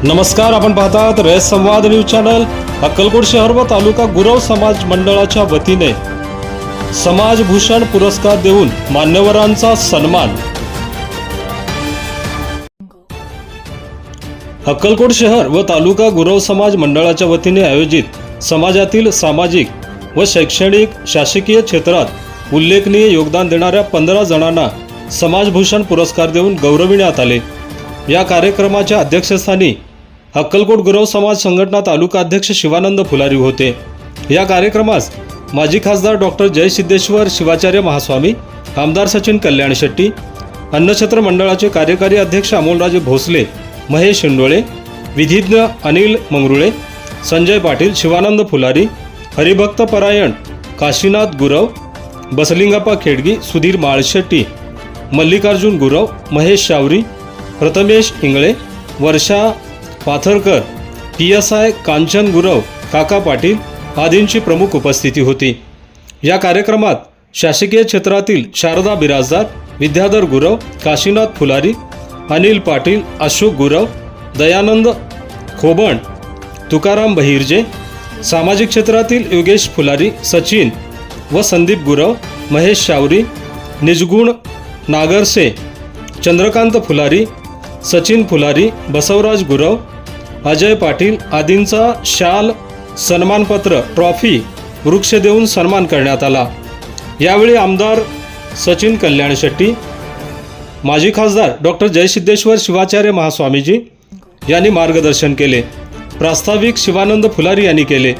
नमस्कार, आपण पाहतात रयत संवाद न्यूज चॅनल। अक्कलकोट शहर व तालुका गुरव समाज मंडळाच्या वतीने समाजभूषण पुरस्कार देऊन मान्यवरांचा सन्मान। अक्कलकोट शहर व तालुका गुरव समाज मंडळाच्या वतीने आयोजित समाजातील सामाजिक व शैक्षणिक शासकीय क्षेत्रात उल्लेखनीय योगदान देणाऱ्या 15 जणांना समाजभूषण पुरस्कार देऊन गौरविण्यात आले। या कार्यक्रमाच्या अध्यक्षस्थानी अक्कलकोट गुरव समाज संघटना तालुका अध्यक्ष शिवानंद फुलारी होते। या कार्यक्रमास माजी खासदार डॉक्टर जय सिद्धेश्वर शिवाचार्य महास्वामी, आमदार सचिन कल्याण शेट्टी, अन्नछत्र मंडळाचे कार्यकारी अध्यक्ष अमोलराजे भोसले, महेश शिंडोळे, विधिज्ञ अनिल मंगरुळे, संजय पाटील, शिवानंद फुलारी, हरिभक्त परायण काशीनाथ गुरव, बसलिंगप्पा खेडगी, सुधीर माळशेट्टी, मल्लिकार्जुन गुरव, महेश शावरी, प्रथमेश इंगळे, वर्षा पाथरकर, PSI कांचन गुरव, काका पाटील आदींची प्रमुख उपस्थिती होती। या कार्यक्रमात शासकीय क्षेत्रातील शारदा बिराजदार, विद्याधर गुरव, काशीनाथ फुलारी, अनिल पाटील, अशोक गुरव, दयानंद खोबण, तुकाराम बहिर्जे, सामाजिक क्षेत्रातील योगेश फुलारी, सचिन व संदीप गुरव, महेश शावरी, निजगुण नागरसे, चंद्रकांत फुलारी, सचिन फुलारी, बसवराज गुरव, अजय पाटील आदींचा शाल, सन्मानपत्र, ट्रॉफी, वृक्ष देऊन सन्मान करण्यात आला। यावेळी आमदार सचिन कल्याण शेट्टी, माजी खासदार डॉक्टर जय सिद्धेश्वर शिवाचार्य महास्वामीजी यांनी मार्गदर्शन केले। प्रास्ताविक शिवानंद फुलारी यांनी केले।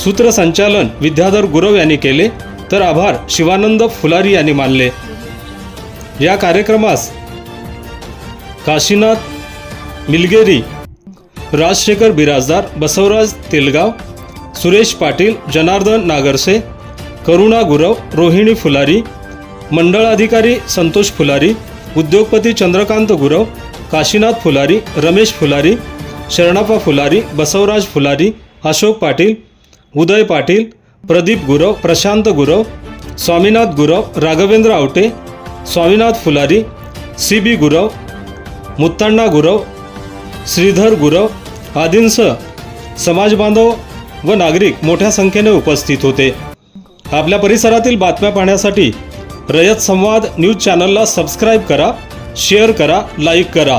सूत्रसंचालन विद्याधर गुरव यांनी केले, तर आभार शिवानंद फुलारी यांनी मानले। या कार्यक्रमास काशीनाथ मिलगेरी, राजशेखर बिराजदार, बसवराज तेलगाव, सुरेश पाटील, जनार्दन नागरसे, करुणा गुरव, रोहिणी फुलारी, मंडळ अधिकारी संतोष फुलारी, उद्योगपती चंद्रकांत गुरव, काशीनाथ फुलारी, रमेश फुलारी, शरणप्पा फुलारी, बसवराज फुलारी, अशोक पाटील, उदय पाटील, प्रदीप गुरव, प्रशांत गुरव, स्वामीनाथ गुरव, राघवेंद्र आवटे, स्वामीनाथ फुलारी, CB गुरव, मुत्तांना गुरव, श्रीधर गुरव आदींसह समाजबांधव व नागरिक मोठ्या संख्येने उपस्थित होते। आपल्या परिसरातील बातम्या पाहण्यासाठी रयत संवाद न्यूज चॅनलला सबस्क्राईब करा, शेअर करा, लाईक करा।